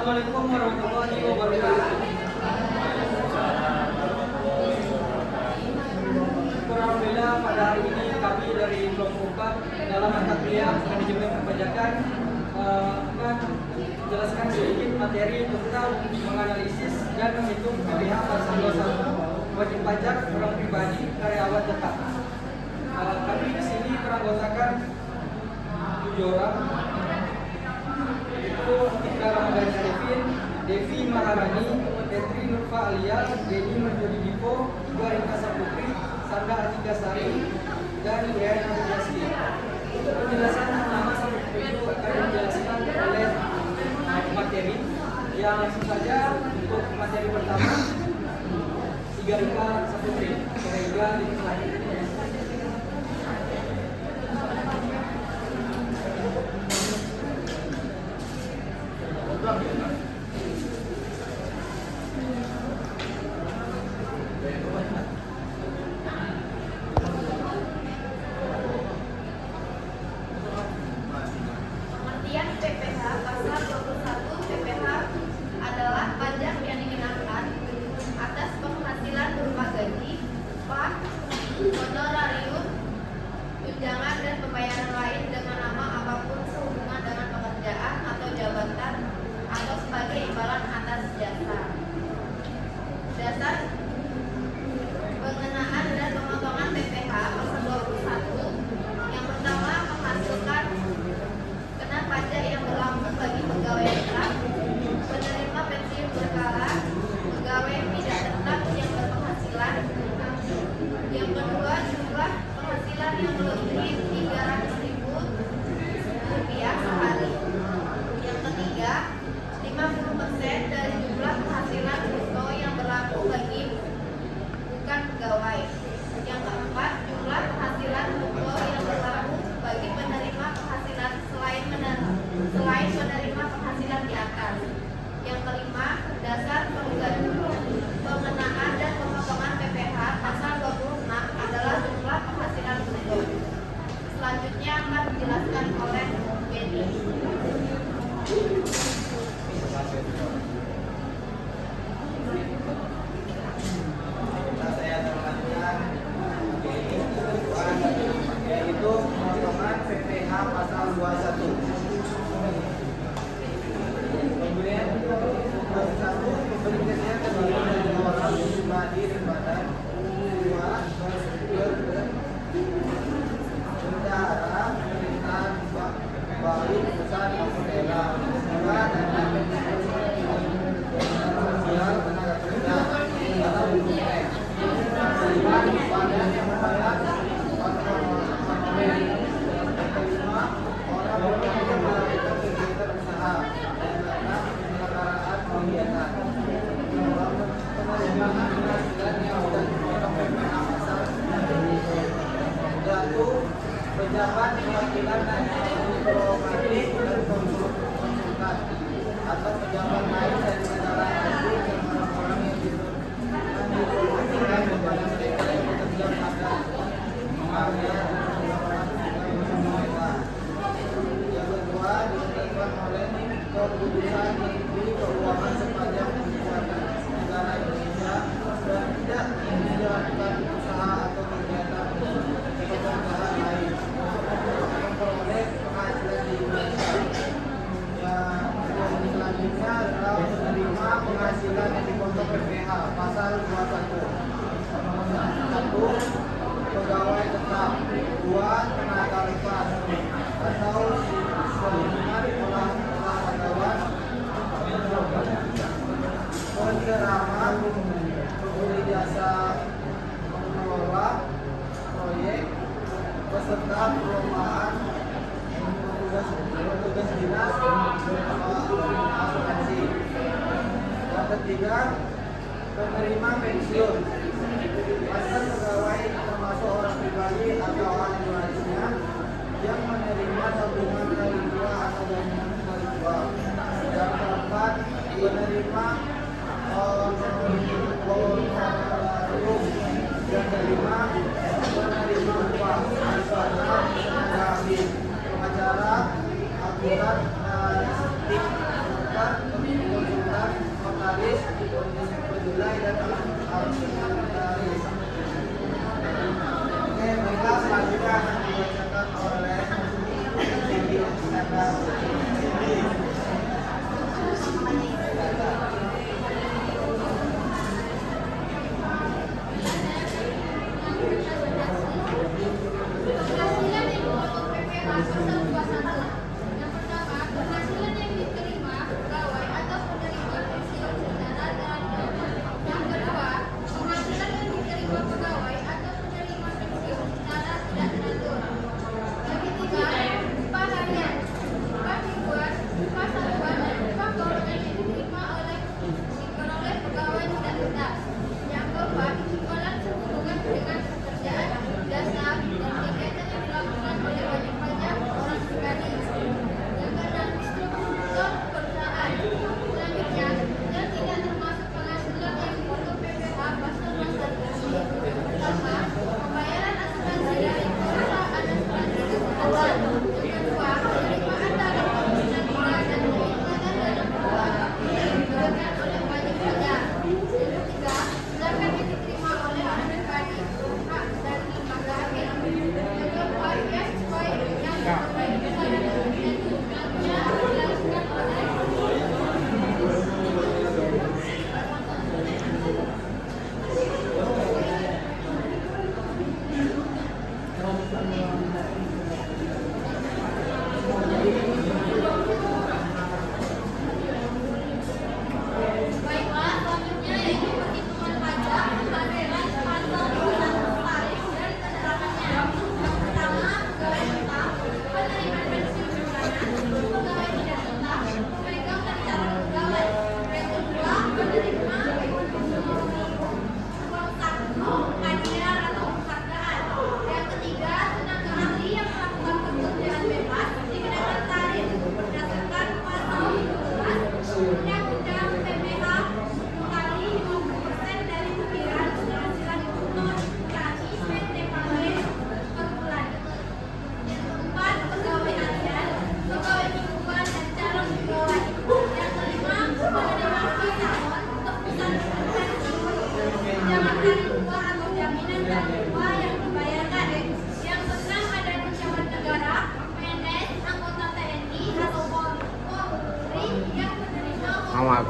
Assalamualaikum warahmatullahi wabarakatuh. Alhamdulillah pada hari ini kami dari kelompok 4 dalam mata kuliah manajemen perpajakan akan menjelaskan sedikit materi tentang menganalisis dan menghitung PPh pasal 21 wajib pajak orang pribadi karyawan tetap. Kami di sini beranggotakan 7 orang, yaitu Tika Ramadhan Arifin, Devi Maharani, Petri Nurfa Alia, Denny Merjodi Dipo, Iga Rika Saputri, Sanda Atika Sari, dan Riana Jasli. Untuk penjelasan nama sampai tujuh akan dijelaskan oleh materi. Yang langsung saja untuk materi pertama, Iga Rika Saputri. Iga Rika Pengertian PPh pasal 21 PPh adalah pajak yang dikenakan atas penghasilan berupa gaji, upah, honorarium, tunjangan dan pembayaran lain dengan nama apapun sehubungan dengan pekerjaan atau jabatan atau sebagai imbalan atas jasa. Dasar pengenaan dan pemotongan PPh pasal 21 yang pertama menghasilkan kena pajak yang berlaku bagi pegawai tetap, penerima pensiun berkala, pegawai tidak tetap yang berpenghasilan. Yang kedua, jumlah penghasilan yang melebihi Rp300.000 sehari. Yang ketiga, 50% dari jumlah penghasilan bruto yang berlaku bagi bukan pegawai. Yang keempat, jumlah penghasilan bruto yang berlaku bagi penerima penghasilan selain penerima penghasilan di atas. Yang kelima, dasar pengenaan dan pemotongan PPh pasal 26 adalah jumlah penghasilan bruto. Selanjutnya akan dijelaskan oleh Benny. saya terangkan yaitu pemotongan PPh pasal 21. Kemudian satu pemberiannya terdiri dari orang pribadi dan badan, dua bendahara pemerintahan baik pusat maupun daerah, dua dana pensiun sosial tenaga kerja atau BUMN, kelima badan yang membayar honorer, kelima orang yang melakukan kegiatan usaha dan dana penyelenggaraan kegiatan. Penerimaan penghasilan yang sudah dipotong PPh pasal 1 pejabat perwakilan dan diplomatik dan konsultan atau pejabat lain dari negara asing dan orang-orang yang dipromosikan kepada mereka yang bekerja pada mengambil yang kedua ditentukan oleh keputusan Menteri Keuangan sepanjang kekuatan negara Indonesia dan tidak menjalankan usaha atau kegiatan pekerjaan lain memperoleh penghasilan di Indonesia. Yang selanjutnya adalah menerima penghasilan yang dipotong PPh pasal 21. Satu, pegawai tetap. Dua, tenaga lepas atau sehubungan olahragawan, pencerama, pemberi jasa mengelola proyek, peserta perlombaan, petugas dinas, asuransi. Yang ketiga, penerima pensiun. Pasal pegawai termasuk orang pribadi atau orang warisnya yang menerima tabungan dari dua atau jaminan dari dua. Yang keempat, penerima honorarium. Yang kelima, penerima upah, misalnya tenaga ahli, pengacara, akurat, statistik,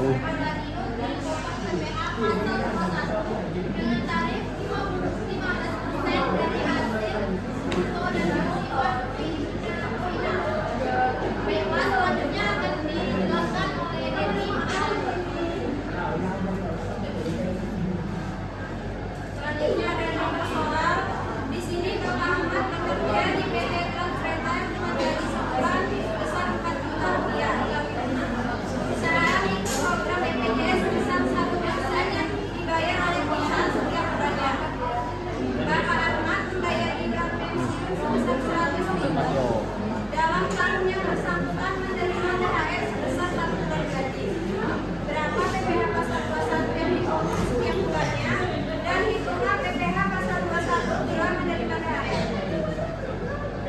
Radio dipotong PPh pasal 21 dengan tarif 15% dari hasil brutto dan baiklah, selanjutnya akan dijelaskan oleh Devi Maharani. Selanjutnya ada nomor soal. Di sini Bapak Ahmad bekerja di PT Trans Kereta dengan gaji sebulan sebesar 4 juta rupiah. Perusahaan itu program BPJS sebesar 1% yang dibayar oleh perusahaan setiap bulannya. Bapak Ahmad membayar iuran pensiun sebesar 100.000. Dalam tahun yang bersangkutan menerima THR sebesar 1 bulan gaji. Berapa PPh pasal 21 yang dipotong setiap bulannya, dan hitunglah PPh pasal 21 bila menerima THR.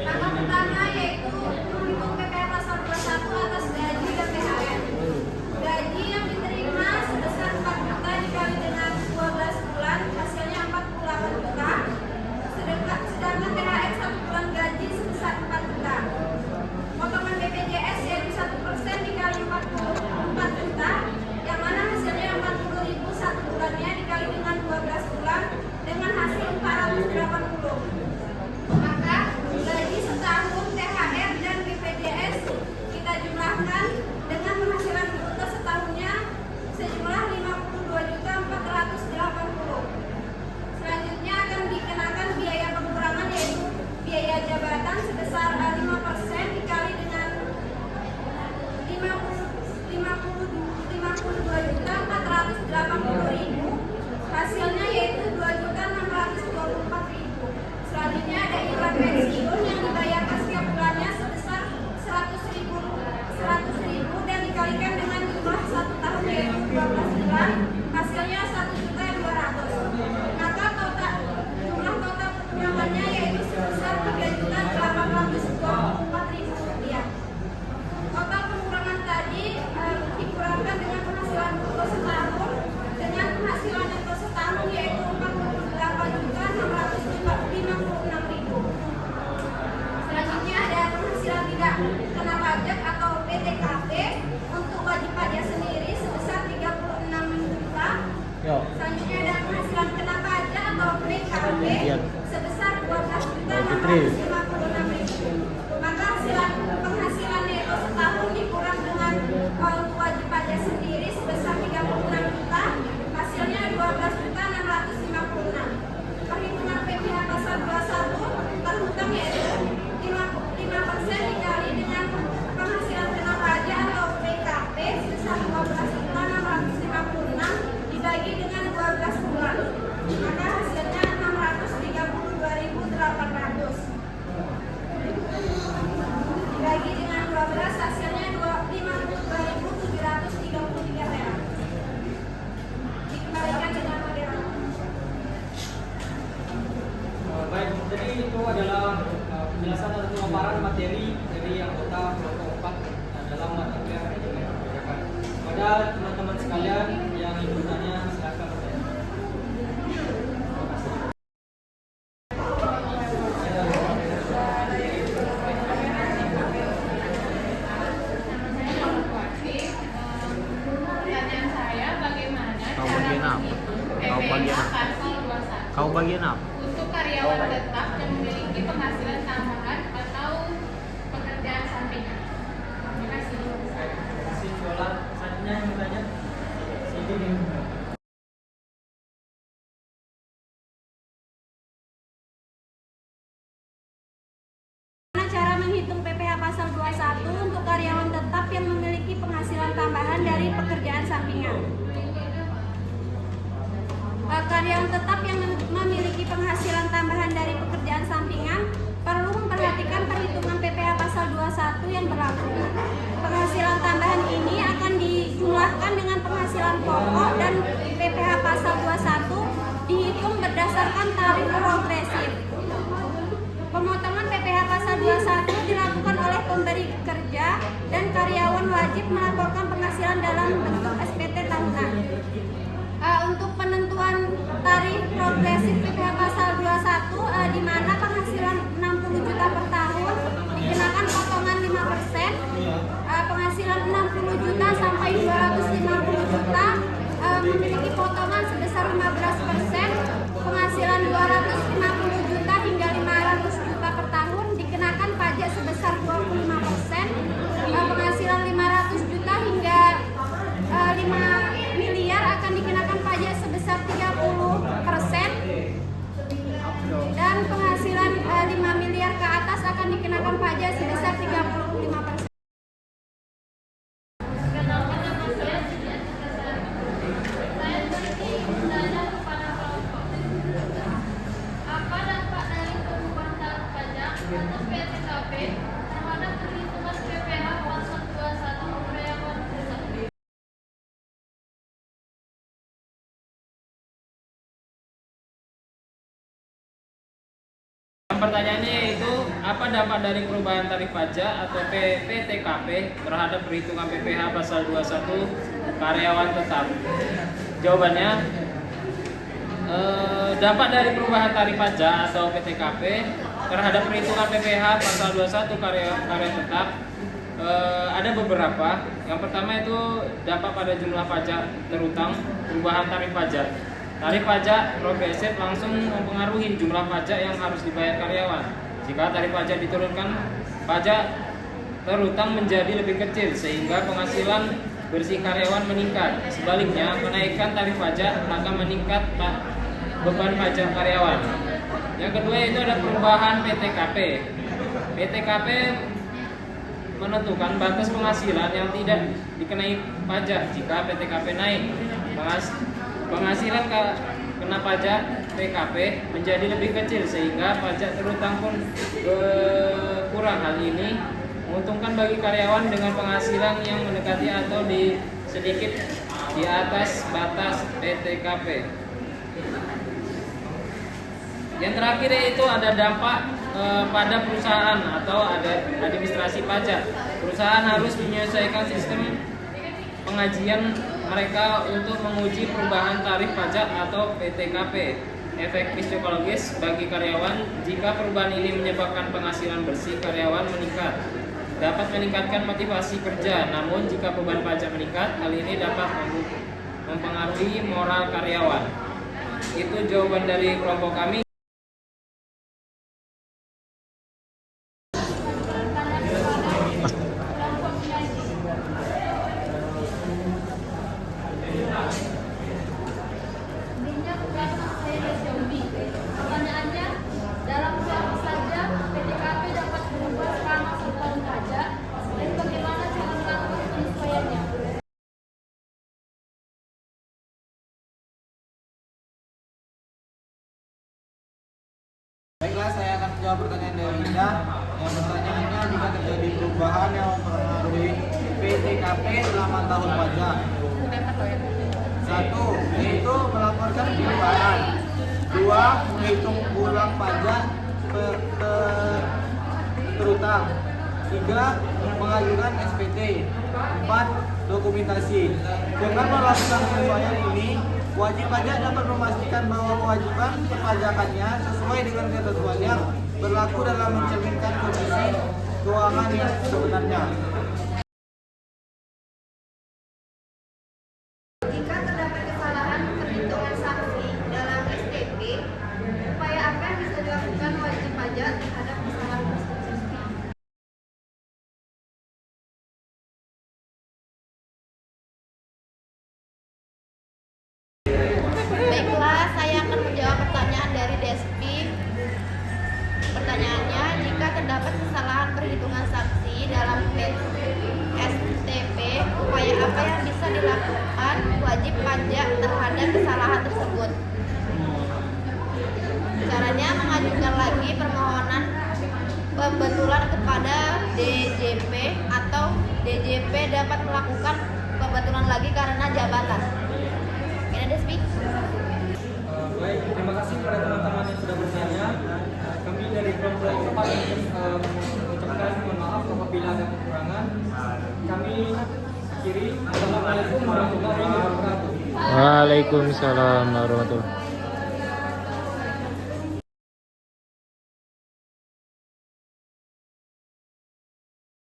Langkah pertama yaitu menghitung PPh pasal 21 atas gaji dan THR. Gaji yang diterima sebesar 4 juta dikali dengan 12 bulan hasilnya 48 juta. Sedangkan THR 1 bulan gaji sebesar 4 juta. Potongan BPJS yaitu 1% dikali 44 juta, yang mana hasilnya 40.000 1 bulannya dikali dengan 12 bulan dengan hasil 480. Maka gaji setahun, THR dan BPJS kita jumlahkan dengan penghasilan brutto setahunnya sejumlah 52.480. Selanjutnya akan dikenakan biaya pengurangan yaitu biaya jabatan sebesar 5% dikali dengan 52.480.000, hasilnya yaitu 2.624.000. Selanjutnya ada iuran pensiun yang dibayarkan setiap bulannya sebesar 100.000 dan dikalikan dengan jumlah 1 tahun yaitu 12 bulan, hasilnya 1.200.000. Maka jumlah total pengurangannya yaitu sebesar 3.824.000 rupiah. Total pengurangan tadi dikurangkan dengan penghasilan brutto setahun dengan penghasilan netto setahun yaitu 48.656.000. Selanjutnya ada penghasilan tidak kena pajak atau PTKP untuk wajib pajak sendiri sebesar 36 juta. Selanjutnya ada penghasilan kena pajak atau PKP sebesar 12.656.000. Maka penghasilan netto setahun dikurang dengan untuk wajib pajak sendiri sebesar 36 juta, hasilnya 12.656. Perhitungan PPh pasal 21 terhutang yaitu 5% dikali dengan penghasilan kena pajak atau PKP sebesar 12.656 dibagi dengan 12 bulan, maka hasilnya 632.800 dibagi dengan 12 hasilnya 52.733 perak. Dikembalikan dengan moderator. Baik, jadi itu adalah penjelasan atau pemaparan materi dari anggota kelompok 4 dalam mata kuliah manajemen kebijakan. Pada teman-teman sekalian yang ingin bertanya, silakan bertanya. Pertanyaan saya, bagaimana Kau cara bagian apa? PPh Kau bagian apa? pasal 21 Kau bagian apa? untuk karyawan tetap yang memiliki penghasilan tambahan atau pekerjaan sampingan? Terima kasih. Kasih jualan selanjutnya yang bertanya. Sini. Bagaimana cara menghitung PPh pasal 21 untuk karyawan tetap yang memiliki penghasilan tambahan dari pekerjaan sampingan? Karyawan tetap yang memiliki penghasilan tambahan dari pekerjaan sampingan perlu memperhatikan perhitungan PPh pasal 21 yang berlaku. Penghasilan tambahan ini akan dijumlahkan dengan penghasilan pokok dan PPh pasal 21 dihitung berdasarkan tarif progresif. Pemotongan PPh pasal 21 dilakukan oleh pemberi kerja dan karyawan wajib melaporkan penghasilan dalam bentuk SPT tahunan. Untuk penentuan tarif progresif PPh pasal 21 di mana penghasilan 60 juta per tahun dikenakan potongan 5%, penghasilan 60 juta sampai 250 untuk PTKP terhadap perhitungan PPh pasal 21 karyawan tersebut. Pertanyaannya yaitu apa dampak dari perubahan tarif pajak atau PTKP terhadap perhitungan PPh pasal 21 karyawan tetap? Jawabannya, dampak dari perubahan tarif pajak atau PTKP terhadap perhitungan PPh pasal 21 karyawan tetap ada beberapa. Yang pertama itu dampak pada jumlah pajak terutang. Perubahan tarif pajak. Tarif pajak progresif langsung mempengaruhi jumlah pajak yang harus dibayar karyawan. Jika tarif pajak diturunkan, pajak terutang menjadi lebih kecil sehingga penghasilan bersih karyawan meningkat. Sebaliknya, kenaikan tarif pajak akan meningkat beban pajak karyawan. Yang kedua itu ada perubahan PTKP. PTKP menentukan batas penghasilan yang tidak dikenai pajak jika PTKP naik. Penghasilan kena pajak PKP menjadi lebih kecil sehingga pajak terutang pun berkurang. Hal ini menguntungkan bagi karyawan dengan penghasilan yang mendekati atau sedikit di atas batas PTKP. Yang terakhir yaitu ada dampak pada perusahaan atau ada administrasi pajak. Perusahaan harus menyesuaikan sistem pengajian mereka untuk menguji perubahan tarif pajak atau PTKP. Efek psikologis bagi karyawan, jika perubahan ini menyebabkan penghasilan bersih karyawan meningkat, dapat meningkatkan motivasi kerja. Namun jika beban pajak meningkat, hal ini dapat mempengaruhi moral karyawan. Itu jawaban dari kelompok kami. Pertanyaannya, dalam waktu saja PTKP dapat berubah selama 1 tahun saja, dan bagaimana cara melakukan penyesuaiannya? Baiklah, saya akan jawab pertanyaan dari Linda. Yang pertanyaannya, jika terjadi perubahan yang mempengaruhi PTKP selama tahun pajak. 1. Yaitu melaporkan perubahan. 2. Menghitung ulang pajak terutang. 3. Mengajukan SPT. 4. Dokumentasi. Dengan melakukan penyesuaian ini, wajib pajak dapat memastikan bahwa kewajiban perpajakannya sesuai dengan ketentuan yang berlaku dalam mencerminkan kondisi keuangan yang sebenarnya. Jika terdapat kesalahan perhitungan saksi dalam STP, upaya apa yang bisa dilakukan wajib pajak terhadap kesalahan tersebut? Baiklah, saya akan menjawab pertanyaan dari Despi. Pertanyaannya, jika terdapat kesalahan perhitungan saksi dalam STP, upaya apa yang bisa dilakukan wajib pajak terhadap kesalahan tersebut? Caranya mengajukan lagi permohonan pembetulan kepada DJP atau DJP dapat melakukan pembetulan lagi karena jabatan. Ini Despi. Baik, terima kasih kepada teman-teman yang sudah bertanya. Kami dari kelompok 4 mengucapkan mohon maaf apabila ada kekurangan. Kami akhiri. Assalamualaikum warahmatullahi wabarakatuh. Waalaikumsalam warahmatullahi wabarakatuh.